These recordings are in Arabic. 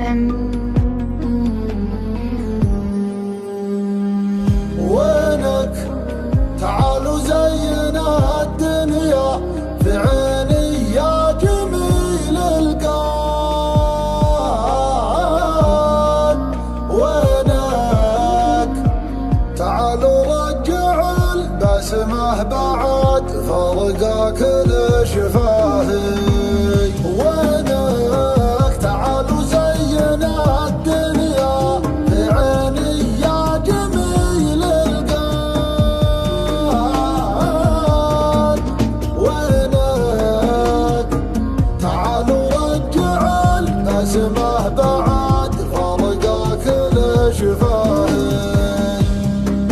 FM. وينك تعالوا زينا الدنيا في عيني يا جميل القاد. وينك تعالوا رجع البسمة بعد فرقا كل شفاهي. وينك تعالوا زينا الدنيا في عيني يا جميل القاد. وينك تعالوا رجع البسمة بعد فرقا كل شفاهي.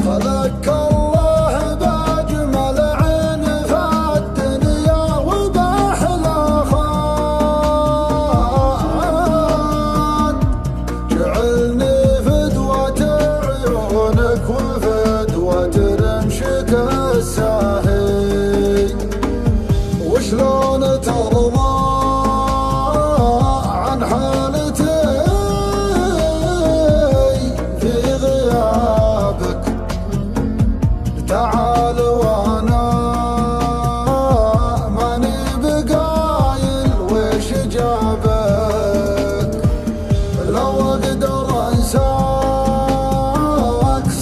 خلق الله بأجمل عين في الدنيا وبأحلى خاد. جعلني فدوة عيونك وفدوة رمشك الساهي. وشلون ترضى عن حالتي في غيابك؟ تعال وانا ماني بقايل وش جابك. لو اقدر انساك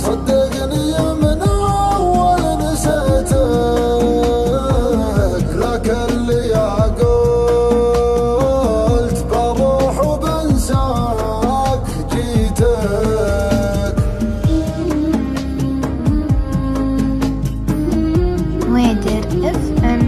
صدقني من اول نسيتك. لكن لي قلت بروح وبنساك جيتك. ويدر FM.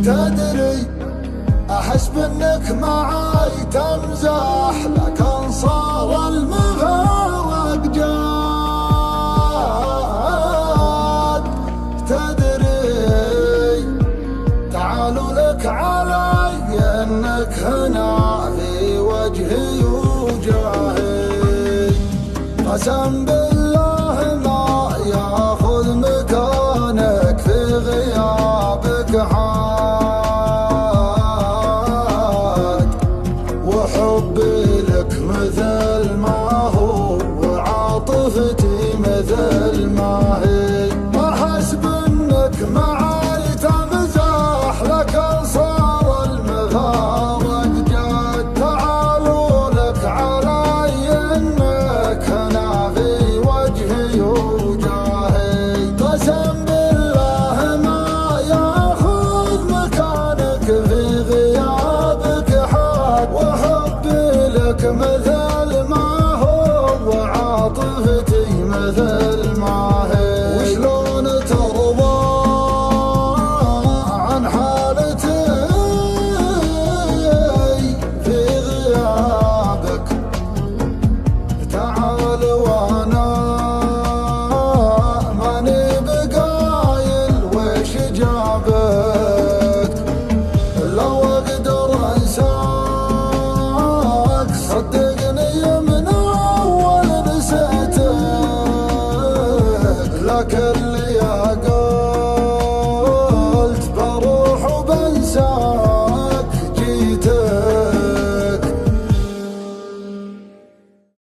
تدري أحس بأنك معاي تمزح، لكن صار المفارق جاد. تدري تعالوا لك علي أنك هنا في وجهي وجاهي. قسم بالله